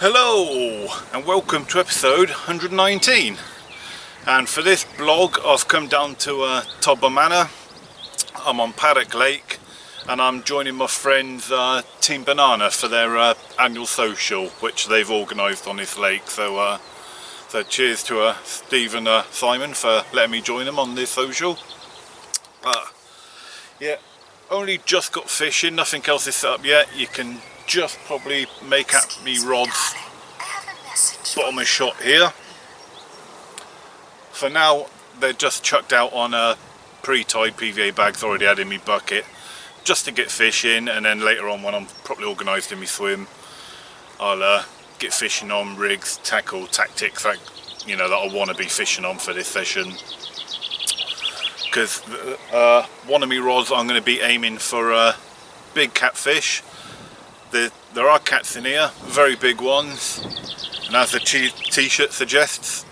Hello and welcome to episode 119, and for this blog I've come down to Todber Manor. I'm on Paddock Lake and I'm joining my friends Team Banana for their annual social which they've organised on this lake, so cheers to Steve and Simon for letting me join them on this social. Yeah, only just got fishing, nothing else is set up yet. You can just probably make out me rods bottom of shot here. For now they're just chucked out on pre-tied PVA bags already had in my bucket just to get fishing, and then later on when I'm properly organised in my swim I'll get fishing on rigs, tackle, tactics that I want to be fishing on for this session, because one of my rods I'm going to be aiming for big catfish. There are cats in here, very big ones, and as the t-shirt suggests,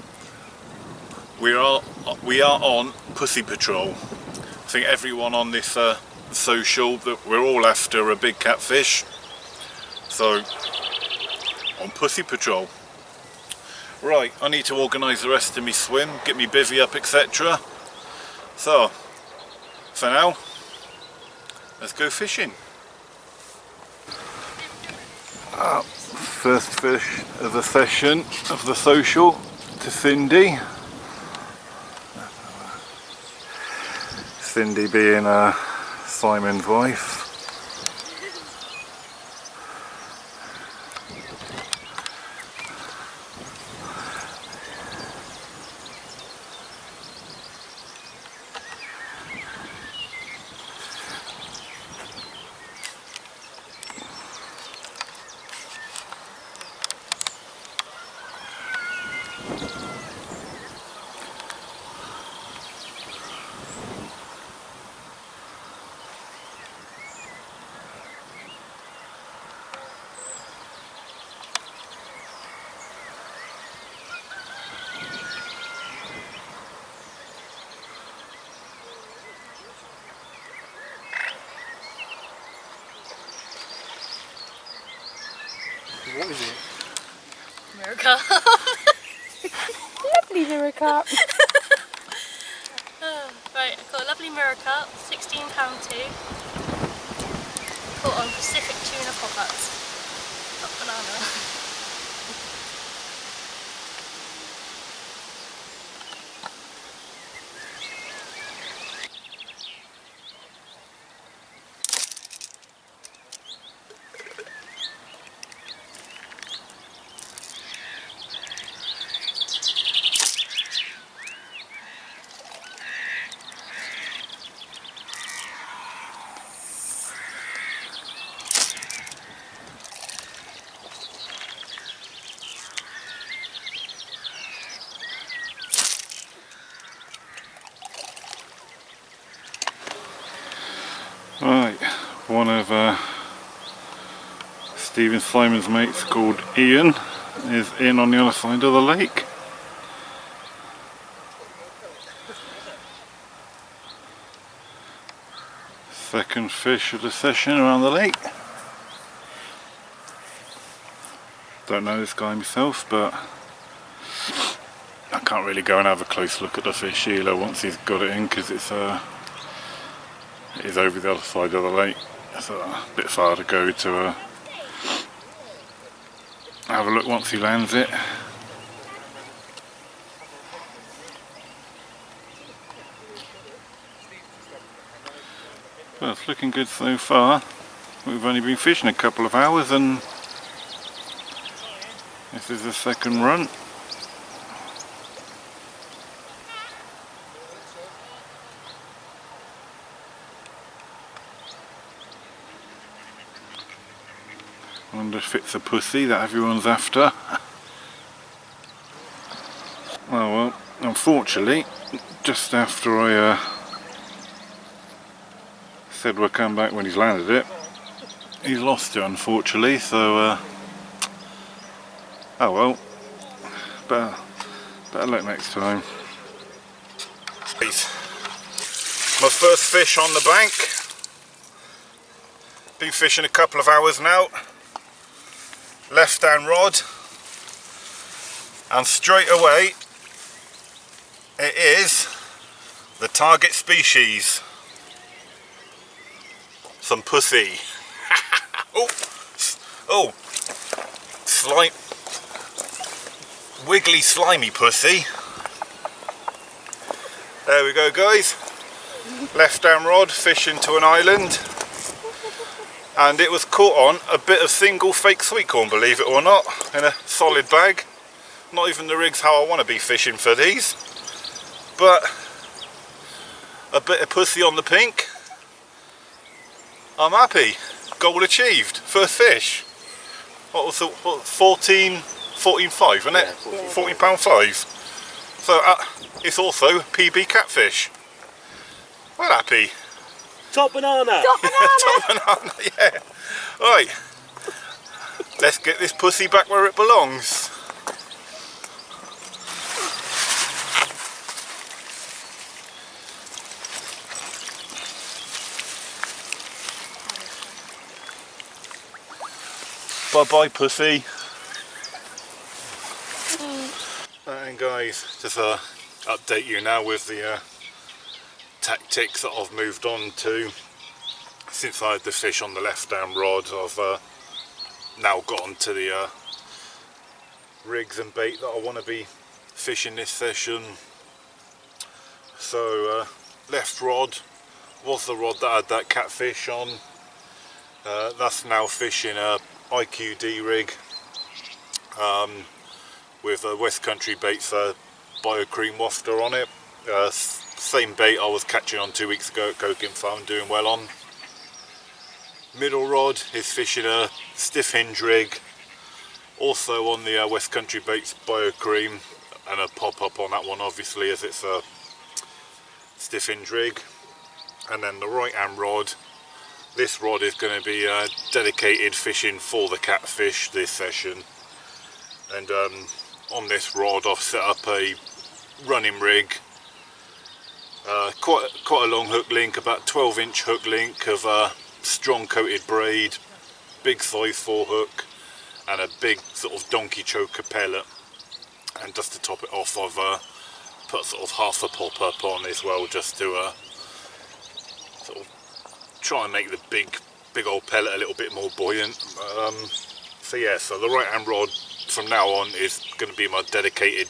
we are on Pussy Patrol. I think everyone on this social, that we're all after a big catfish, so on Pussy Patrol. Right, I need to organise the rest of my swim, get me bivvy up, etc. So for now, let's go fishing. First fish of the session of the social to Cindy. Cindy being Simon's wife. What is it? Mirror carp. Lovely mirror carp. Right, I've got a lovely mirror carp, 16 pound 2. Caught on Pacific tuna pop-ups. Not banana. Right, one of Steve and Simon's mates called Ian is in on the other side of the lake. Second fish of the session around the lake. Don't know this guy myself, but I can't really go and have a close look at the fish either once he's got it in, because it's it is over the other side of the lake. It's a bit far to go to have a look once he lands it. But it's looking good so far. We've only been fishing a couple of hours and this is the second run. I wonder if it's a pussy that everyone's after. Oh well, unfortunately, just after I said we'll come back when he's landed it, he's lost it unfortunately, so oh well, better luck next time. My first fish on the bank. Been fishing a couple of hours now. Left down rod, And straight away it is the target species. Some pussy. Oh, slime, wiggly slimy pussy. There we go guys, left down rod, fish into an island, and it was caught on a bit of single fake sweet corn, believe it or not, in a solid bag. Not even the rigs how I want to be fishing for these, but a bit of pussy on the pink. I'm happy, goal achieved, first fish. What was it, 14.5, isn't it? Yeah, £14.5. So it's also PB catfish. Well, happy. Top banana! Top banana! Top banana, yeah. Right, let's get this pussy back where it belongs. Bye bye pussy. And guys, just update you now with the tactics that I've moved on to. Since I had the fish on the left down rod, I've now got onto the rigs and bait that I want to be fishing this session. So left rod was the rod that had that catfish on. That's now fishing a IQD rig with a West Country baits Bio Cream Wafter on it. Same bait I was catching on 2 weeks ago at Coking Farm, doing well on. Middle rod is fishing a stiff hinge rig, also on the West Country baits Bio Cream, and a pop up on that one obviously as it's a stiff hinge rig. And then the right hand rod, this rod is going to be dedicated fishing for the catfish this session. And on this rod I've set up a running rig, quite a long hook link, about 12-inch hook link of strong coated braid, big size 4 hook, and a big sort of donkey choker pellet. And just to top it off, I've put sort of half a pop up on as well, just to sort of try and make the big old pellet a little bit more buoyant. So yeah, so the right hand rod from now on is going to be my dedicated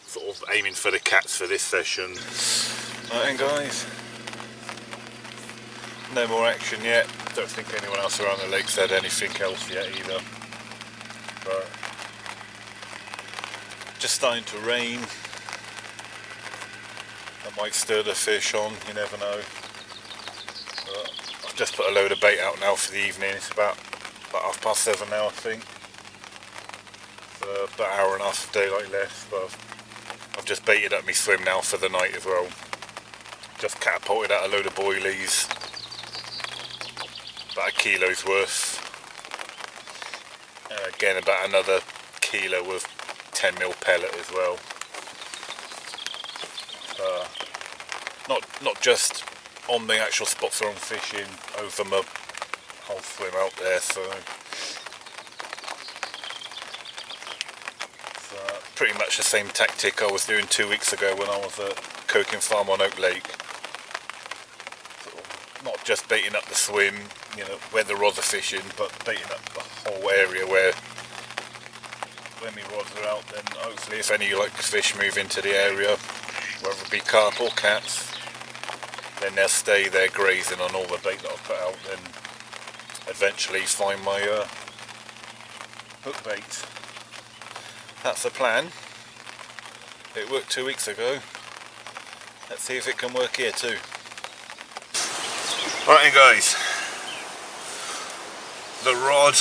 sort of aiming for the cats for this session. Right then guys, no more action yet. Don't think anyone else around the lake said anything else yet either. But just starting to rain. That might stir the fish on, you never know. But I've just put a load of bait out now for the evening. It's about 7:30 now I think. About an hour and a half of daylight left, but I've just baited up my swim now for the night as well. Just catapulted out a load of boilies, about 1 kilo's worth, and again about another kilo of 10mm pellet as well. Not just on the actual spots where I'm fishing, over my whole swim out there, so pretty much the same tactic I was doing 2 weeks ago when I was at Coking Farm on Oak Lake. Sort of not just baiting up the swim, you know, where the rods are fishing, but baiting up the whole area where when my rods are out, then hopefully if any like fish move into the area, whether it be carp or cats, then they'll stay there grazing on all the bait that I put out, then eventually find my hook bait. That's the plan. It worked 2 weeks ago. Let's see if it can work here too. Right then guys, the rod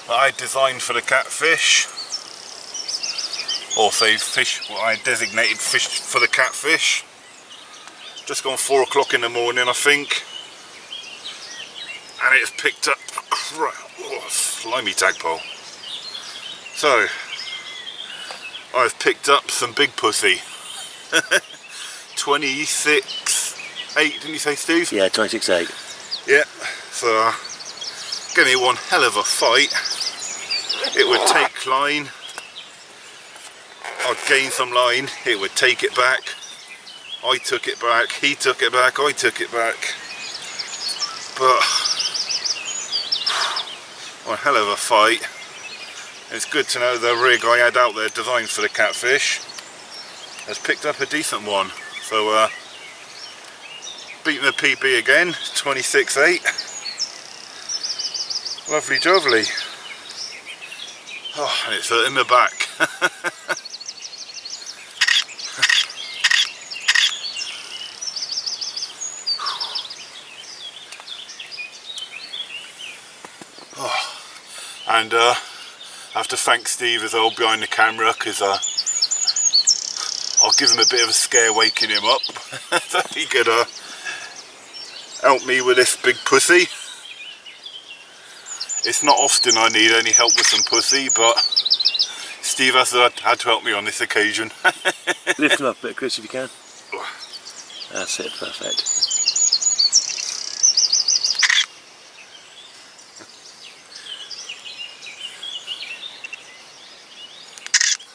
that I designed for the catfish, or say fish, what I designated fish for the catfish, just gone 4 o'clock in the morning I think, and it's picked up slimy tadpole. So I've picked up some big pussy. 26.8, didn't you say, Steve? Yeah, 26.8. Yeah, so gave me one hell of a fight. It would take line, I'd gain some line, it would take it back. I took it back, he took it back, I took it back. But a hell of a fight. It's good to know the rig I had out there designed for the catfish has picked up a decent one. So beating the PB again, 26.8. Lovely jubbly. Oh, and it's hurting my back. Oh, and I have to thank Steve as well behind the camera, because I'll give him a bit of a scare waking him up so he could help me with this big pussy. It's not often I need any help with some pussy, but Steve has had to help me on this occasion. Lift him up a bit, Chris, if you can. That's it, perfect.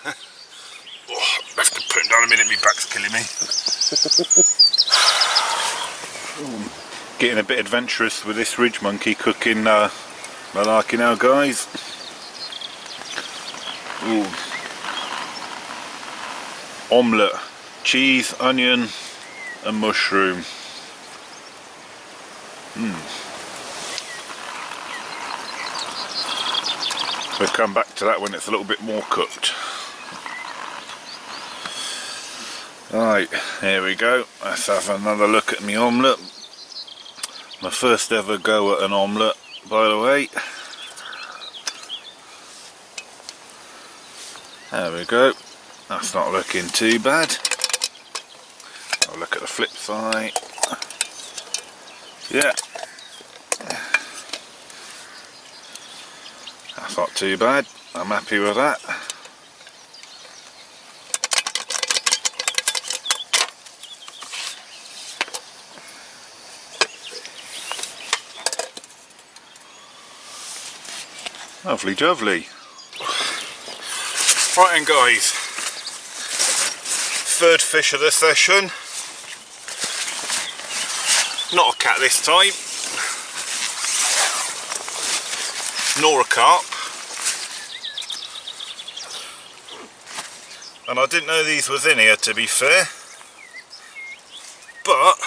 I have to put him down a minute, my back's killing me. Getting a bit adventurous with this ridge monkey cooking malarkey now, guys. Ooh. Omelette, cheese, onion and mushroom. We'll come back to that when it's a little bit more cooked. Right, here we go. Let's have another look at my omelette. My first ever go at an omelette, by the way. There we go. That's not looking too bad. I'll look at the flip side. Yeah. That's not too bad. I'm happy with that. Lovely jubbly. Right then, guys, third fish of the session. Not a cat this time, nor a carp. And I didn't know these was in here, to be fair, but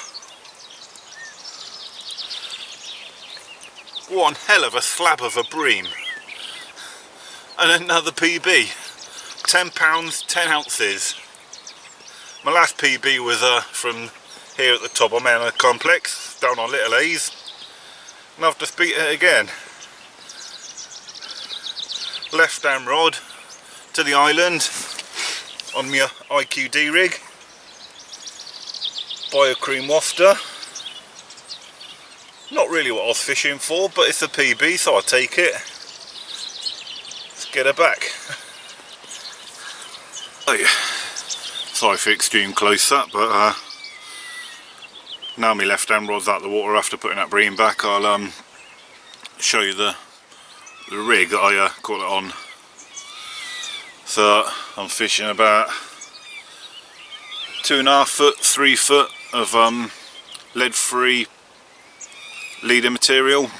one hell of a slab of a bream. And another PB, £10, 10 ounces. My last PB was from here at the Todber Manor complex, down on Little A's, and I've just beat it again. Left hand rod to the island on my IQD rig, Bio-Cream wafter. Not really what I was fishing for, but it's a PB, so I'll take it. Get her back. Oh, yeah. Sorry for extreme close up, but now my left hand rod's out the water after putting that bream back, I'll show you the rig that I caught it on. So I'm fishing about 2.5 foot, 3 foot of lead-free leader material.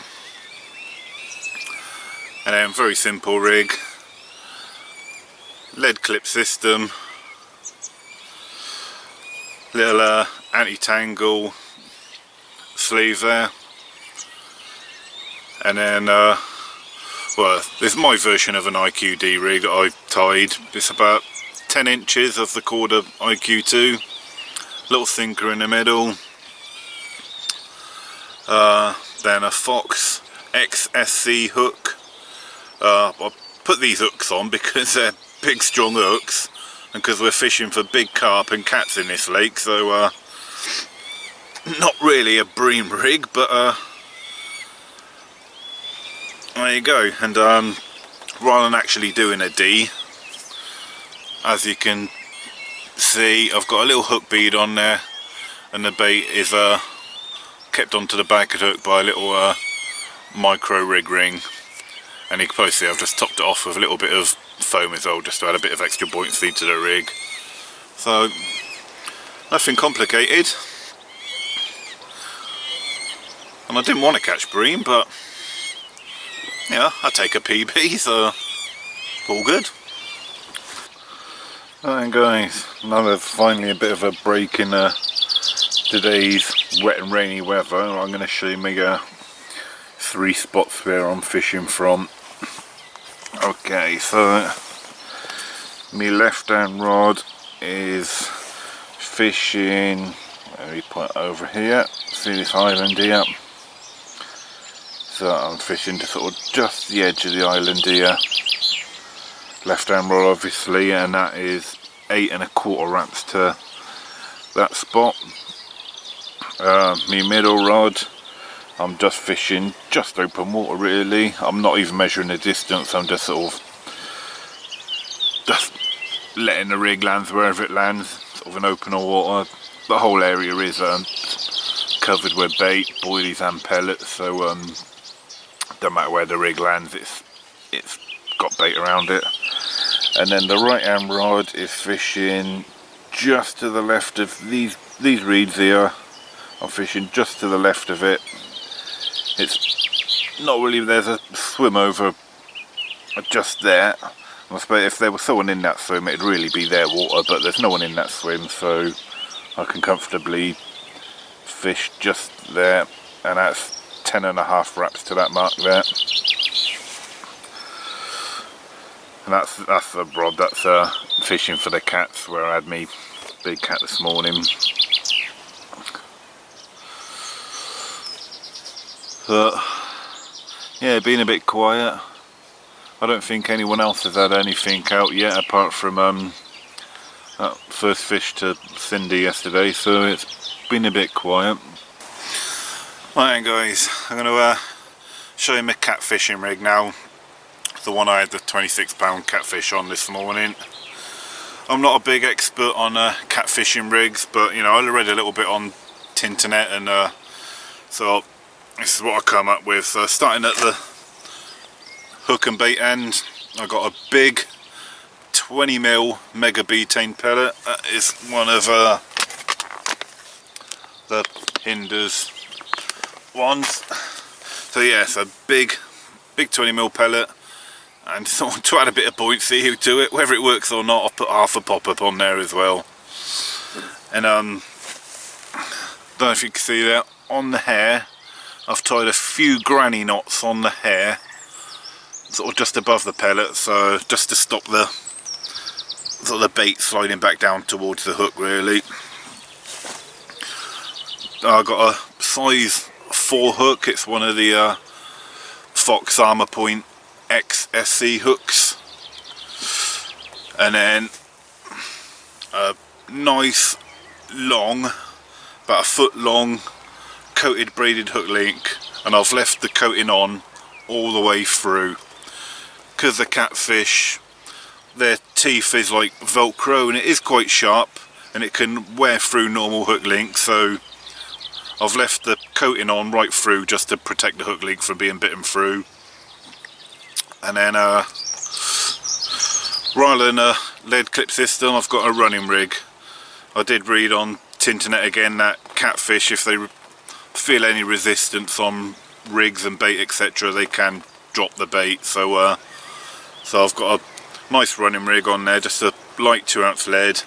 And then very simple rig, lead clip system, little anti-tangle sleeve there, and then well, this is my version of an IQD rig that I've tied. It's about 10 inches of the Todber IQ2, little sinker in the middle, then a Fox XSC hook. I put these hooks on because they're big strong hooks and because we're fishing for big carp and cats in this lake, so not really a bream rig, but there you go. And rather than actually doing a D, as you can see, I've got a little hook bead on there and the bait is kept onto the back of the hook by a little micro rig ring. and you can probably see I've just topped it off with a little bit of foam as well, just to add a bit of extra buoyancy to the rig. So nothing complicated, and I didn't want to catch bream, but yeah, I take a PB, so all good. Alright guys, now there's finally a bit of a break in today's wet and rainy weather. I'm going to show you my 3 spots where I'm fishing from. Okay, so my left hand rod is fishing, let me put it over here, see this island here? So I'm fishing to sort of just the edge of the island here. Left hand rod obviously, and that is 8 1/4 wraps to that spot. My middle rod, I'm just fishing just open water really. I'm not even measuring the distance, I'm just sort of just letting the rig land wherever it lands, sort of an open water. The whole area is covered with bait, boilies and pellets, so don't matter where the rig lands, it's got bait around it. And then the right hand rod is fishing just to the left of these reeds here. I'm fishing just to the left of it. It's not really, there's a swim over just there. I suppose if there was someone in that swim it'd really be their water, but there's no one in that swim, so I can comfortably fish just there, and that's 10 1/2 wraps to that mark there. And that's the rod that's fishing for the cats, where I had me big cat this morning. But yeah, been a bit quiet. I don't think anyone else has had anything out yet apart from that first fish to Cindy yesterday, so it's been a bit quiet. Right guys, I'm going to show you my cat fishing rig now. The one I had the 26-pound catfish on this morning. I'm not a big expert on cat fishing rigs, but you know, I read a little bit on Tinternet, and so this is what I come up with. So starting at the hook and bait end, I got a big 20mm mega betaine pellet. That is one of the Hinders ones. So yeah, it's a big 20mm pellet. And so to add a bit of buoyancy to it, whether it works or not, I've put half a pop-up on there as well. And don't know if you can see that on the hair, I've tied a few granny knots on the hair, sort of just above the pellet, so just to stop the sort of the bait sliding back down towards the hook really. I got a size 4 hook. It's one of the Fox Armour Point XSC hooks, and then a nice long, about a foot long coated braided hook link, and I've left the coating on all the way through, because the catfish, their teeth is like velcro and it is quite sharp and it can wear through normal hook links, so I've left the coating on right through just to protect the hook link from being bitten through. And then rather than a lead clip system, I've got a running rig. I did read on Tinternet again that catfish, if they feel any resistance on rigs and bait etc, they can drop the bait. So so I've got a nice running rig on there, just a light 2-ounce lead,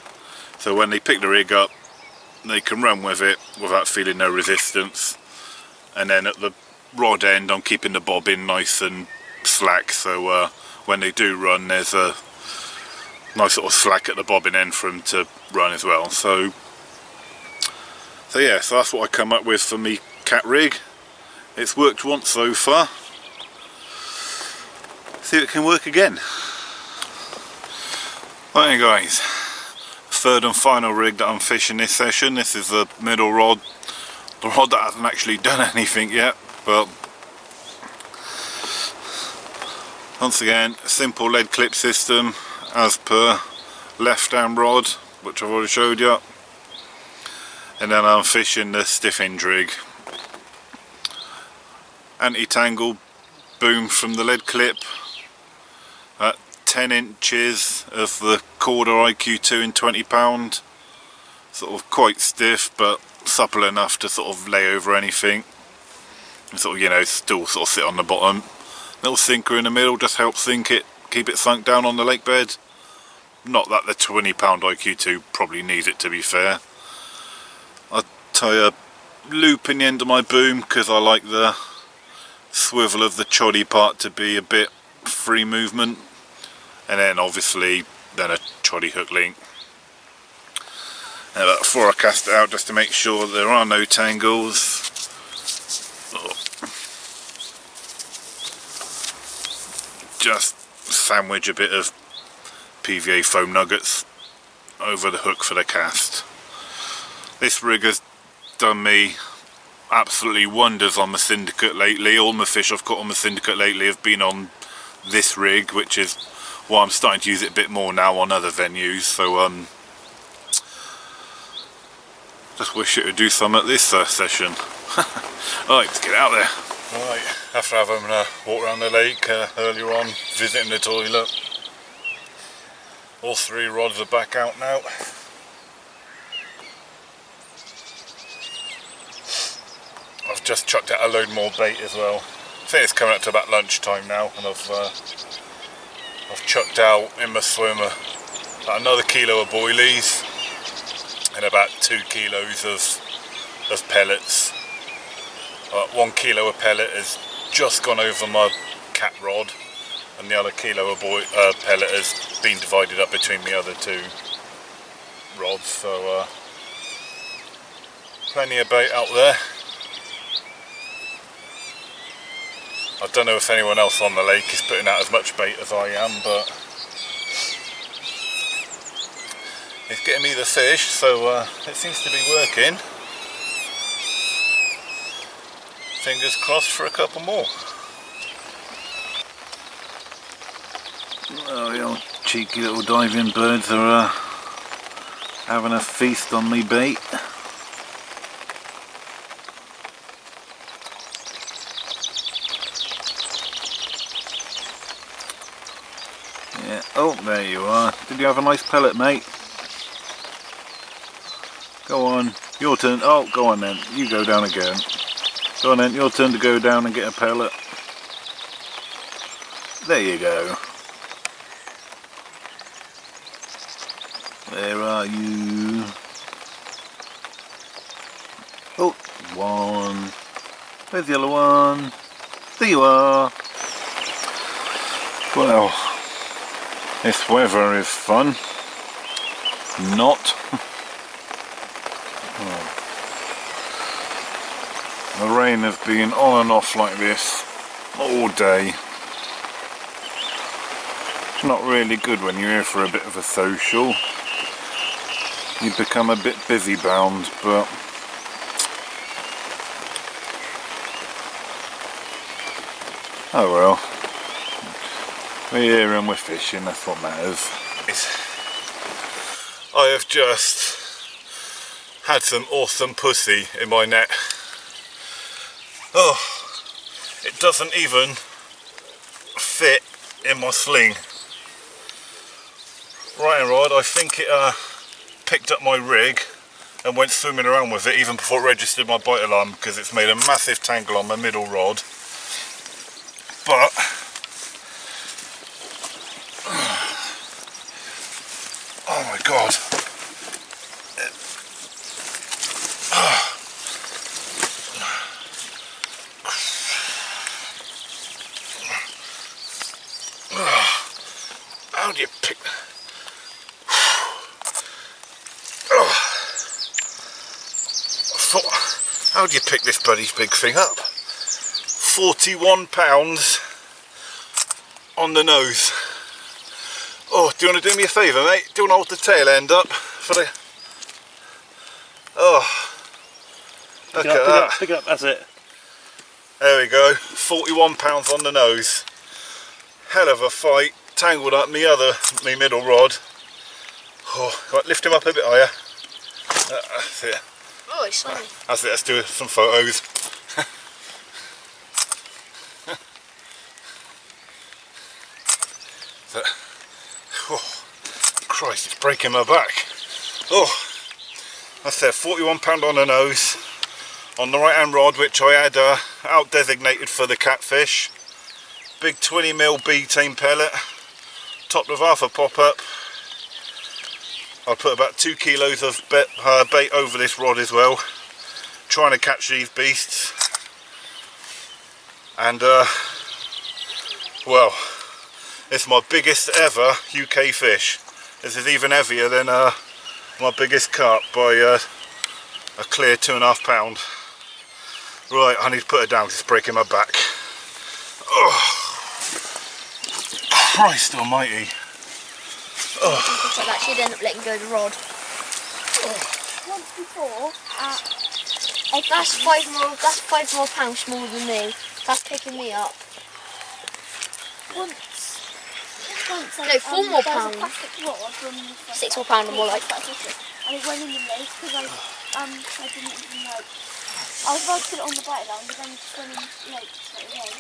so when they pick the rig up they can run with it without feeling no resistance. And then at the rod end I'm keeping the bobbin nice and slack, so when they do run there's a nice sort of slack at the bobbin end for them to run as well. So yeah, so that's what I come up with for me cat rig. It's worked once so far, see if it can work again. Right guys, third and final rig that I'm fishing this session. This is the middle rod, the rod that hasn't actually done anything yet, but once again, a simple lead clip system as per left hand rod, which I've already showed you. And then I'm fishing the stiff hinge rig. Anti-tangle boom from the lead clip, at 10 inches of the Todber IQ2 in £20. Sort of quite stiff but supple enough to sort of lay over anything. And sort of, you know, still sort of sit on the bottom. Little sinker in the middle just helps keep it sunk down on the lake bed. Not that the £20 IQ2 probably needs it, to be fair. I tie a loop in the end of my boom because I like the swivel of the choddy part to be a bit free movement, and then obviously then a choddy hook link. And before I cast it out, just to make sure there are no tangles, just sandwich a bit of PVA foam nuggets over the hook for the cast. This rig has done me absolutely wonders on my syndicate lately. All my fish I've caught on my syndicate lately have been on this rig, which is why I'm starting to use it a bit more now on other venues. So just wish it would do some at this session. Alright, let's get out there. Alright, after having a walk around the lake earlier on, visiting the toilet, all 3 rods are back out now. I've just chucked out a load more bait as well. I think it's coming up to about lunchtime now, and I've chucked out in my swimmer about another kilo of boilies and about 2 kilos of pellets. 1 kilo of pellet has just gone over my cat rod, and the other kilo of pellet has been divided up between the other 2 rods. So plenty of bait out there. I don't know if anyone else on the lake is putting out as much bait as I am, but it's getting me the fish, so it seems to be working. Fingers crossed for a couple more. Oh, the old cheeky little diving birds are having a feast on me bait. Yeah. Oh, there you are. Did you have a nice pellet, mate? Go on, your turn. Oh, go on then. You go down again. Go on then, your turn to go down and get a pellet. There you go. Where are you? Oh, 1. Where's the other one? There you are. Well, this weather is fun. Not. The rain has been on and off like this all day. It's not really good when you're here for a bit of a social. You become a bit busy bound, but oh well. We're here and we're fishing, that's what matters. I have just had some awesome pussy in my net. Oh, it doesn't even fit in my sling. Right and rod, I think it picked up my rig and went swimming around with it even before it registered my bite alarm, because it's made a massive tangle on my middle rod. But oh my god. How do you pick? How do you pick this bloody big thing up? 41 pounds on the nose. Oh, do you want to do me a favour, mate? Do you want to hold the tail end up for the... Oh, look at that. Pick it up, that's it. There we go, 41 pounds on the nose. Hell of a fight, tangled up me middle rod. Oh, right, lift him up a bit higher. That's it. Oh, it's funny. That's it, let's do some photos. that, oh, Christ, it's breaking my back. Oh, that's there, 41 pound on the nose, on the right hand rod, which I had out designated for the catfish. Big 20mm betaine pellet, topped with half a pop up. I put about 2 kilos of bait over this rod as well, trying to catch these beasts. And well, it's my biggest ever UK fish. This is even heavier than my biggest carp by a clear 2.5 pound. Right, I need to put it down because it's breaking my back. Oh, Christ almighty. Oh. But that should end up letting go of the rod. Once before, that's five more pounds smaller than me. That's picking me up. Once No, 4 more pounds. 6 more pounds more like that. And it went in the lake because I didn't even like. I was about to put it on the bite line, but then it just went in the lake straight away.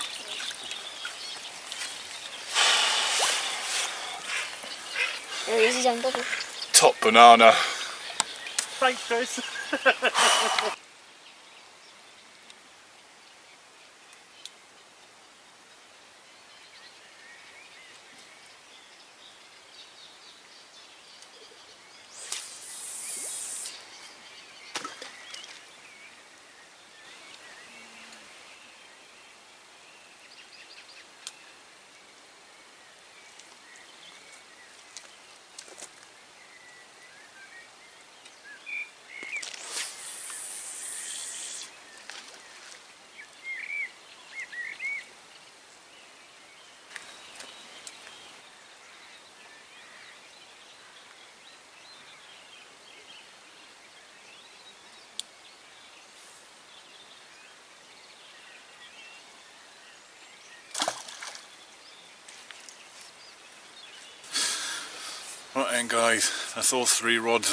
There he is, his own bubble. Top banana. Thanks, Chris. Right then guys, that's all 3 rods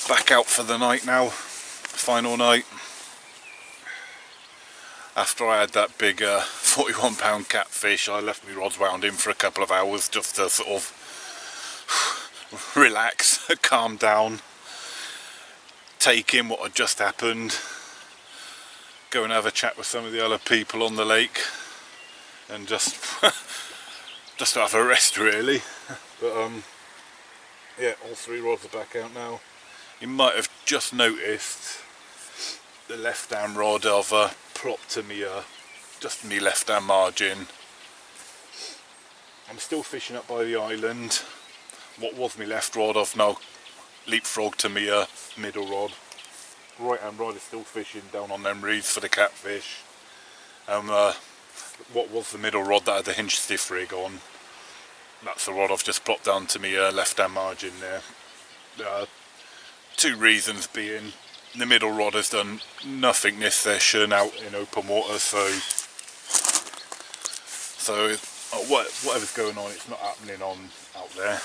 back out for the night now, final night. After I had that big 41 pound catfish, I left my rods wound in for a couple of hours just to sort of relax, calm down, take in what had just happened, go and have a chat with some of the other people on the lake and just just have a rest really. But yeah, all 3 rods are back out now. You might have just noticed the left hand rod I've propped to me, just me left hand margin. I'm still fishing up by the island. What was my left rod I've now leapfrogged to me middle rod. Right hand rod is still fishing down on them reeds for the catfish. What was the middle rod that had the hinge stiff rig on, that's the rod I've just plopped down to me left hand margin there. 2 reasons being, the middle rod has done nothing this session out in open water, so whatever's going on, it's not happening on out there.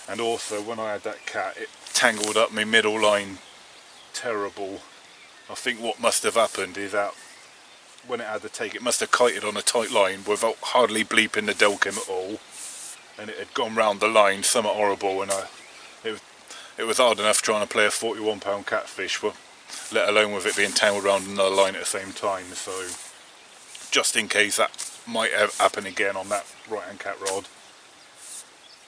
And also when I had that cat, it tangled up my middle line terrible. I think what must have happened is that when it had to take, it must have kited on a tight line without hardly bleeping the delkim at all, and it had gone round the line, somewhat horrible, and it was hard enough trying to play a 41 pound catfish, let alone with it being tangled around another line at the same time. So just in case that might happen again on that right hand cat rod,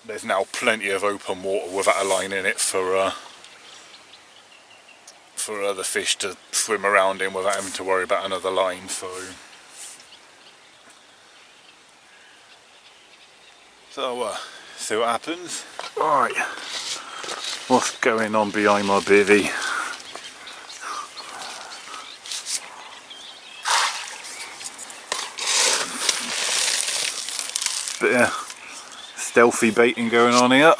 there's now plenty of open water without a line in it for other fish to swim around in without having to worry about another line. So see what happens. Right, what's going on behind my bivvy? Bit of stealthy baiting going on here.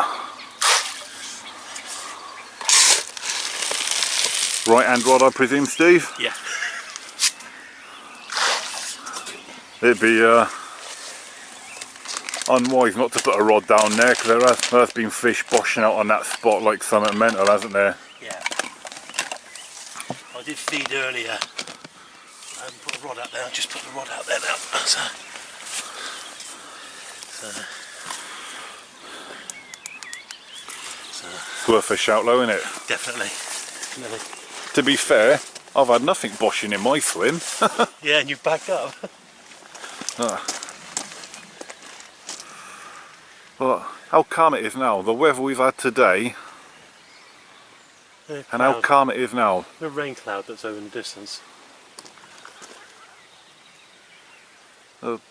Right hand rod, I presume, Steve? Yeah. It'd be unwise not to put a rod down there, because there has been fish boshing out on that spot like something mental, hasn't there? Yeah. I did feed earlier. I haven't put a rod out there, I just put the rod out there now. So It's worth a shout though, isn't it? Definitely. To be fair, I've had nothing boshing in my swim. Yeah, and you backed up. But how calm it is now, the weather we've had today, and how calm it is now. The rain cloud that's over in the distance.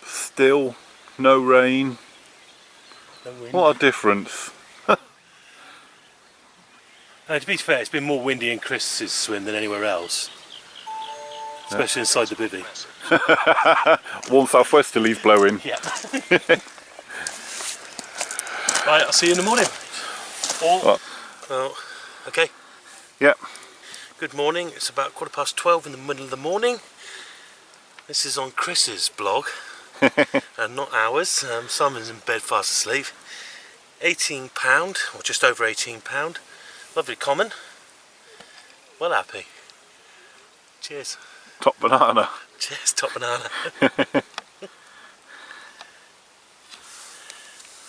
Still, no rain. No wind. What a difference. To be fair, it's been more windy in Chris's swim than anywhere else. Especially inside the bivvy. Warm southwesterlies blowing. Yeah. Right, I'll see you in the morning. Oh, okay. Yeah. Good morning. It's about 12:15 in the middle of the morning. This is on Chris's blog, and not ours. Simon's in bed fast asleep. £18, or just over £18. Lovely common. Well happy. Cheers. Top banana. Cheers, top banana.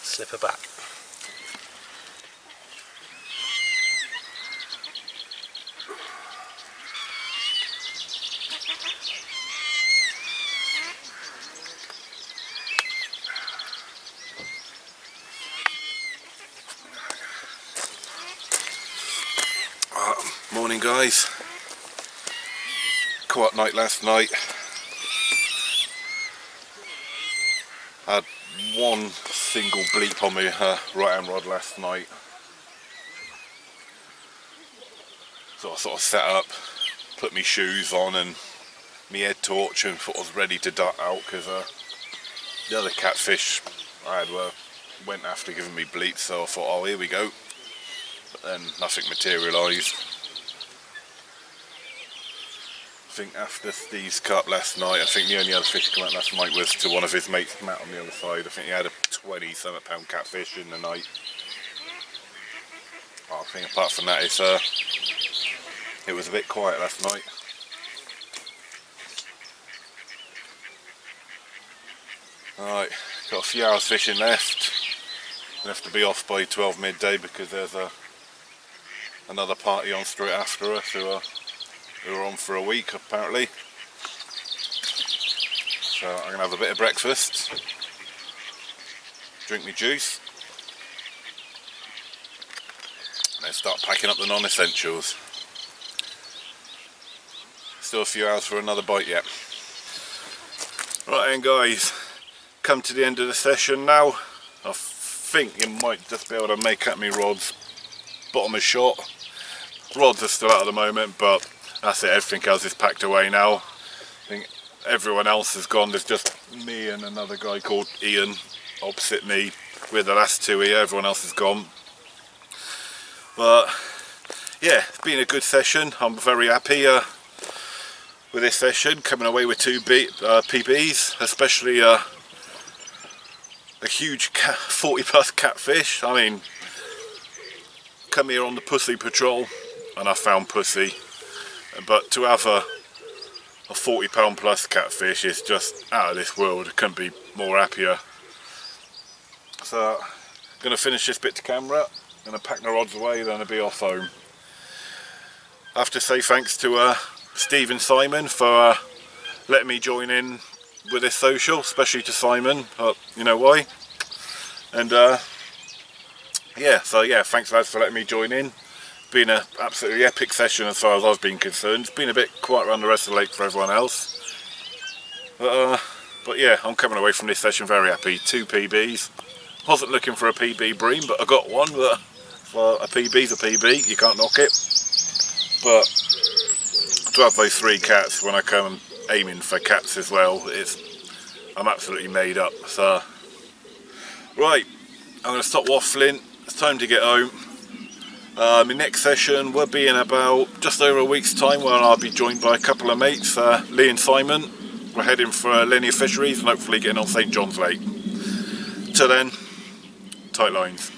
Slip her back. Morning guys. Quiet night last night. I had one single bleep on my right hand rod last night. So I sort of sat up, put my shoes on and my head torch and thought I was ready to dart out because the other catfish I had went after giving me bleeps, so I thought, oh, here we go. But then nothing materialised. I think after Steve's cut last night, I think the only other fish that came out last night was to one of his mates Matt on the other side. I think he had a 20-something pound catfish in the night. I think apart from that, it was a bit quiet last night. Alright, got a few hours fishing left. Gonna have to be off by 12 midday because there's another party on straight after us who are on for a week apparently. So I'm gonna have a bit of breakfast, drink my juice, and then start packing up the non-essentials. Still a few hours for another bite yet. Right then guys, come to the end of the session now. I think you might just be able to make out my rods bottom of shot. Rods are still out at the moment, but that's it, everything else is packed away now. I think everyone else has gone, there's just me and another guy called Ian opposite me. We're the last two here, everyone else is gone. But yeah, it's been a good session. I'm very happy with this session, coming away with two PBs, especially a huge 40 plus catfish. I mean, come here on the pussy patrol and I found pussy. But to have a 40 pound plus catfish is just out of this world. I couldn't be more happier. So I'm going to finish this bit to camera, going to pack the rods away, then I'll be off home. I have to say thanks to Steve and Simon for letting me join in with this social, especially to Simon, you know why. And yeah, so yeah, thanks lads for letting me join in. Been an absolutely epic session as far as I've been concerned. It's been a bit quiet around the rest of the lake for everyone else. But yeah, I'm coming away from this session very happy. 2 PBs. Wasn't looking for a PB bream, but I got one. But a PB's a PB, you can't knock it. But to have those 3 cats when I come aiming for cats as well, I'm absolutely made up. So right, I'm going to stop waffling. It's time to get home. My next session will be in about just over a week's time, where I'll be joined by a couple of mates, Lee and Simon. We're heading for linear fisheries and hopefully getting on St John's Lake. Till then, tight lines.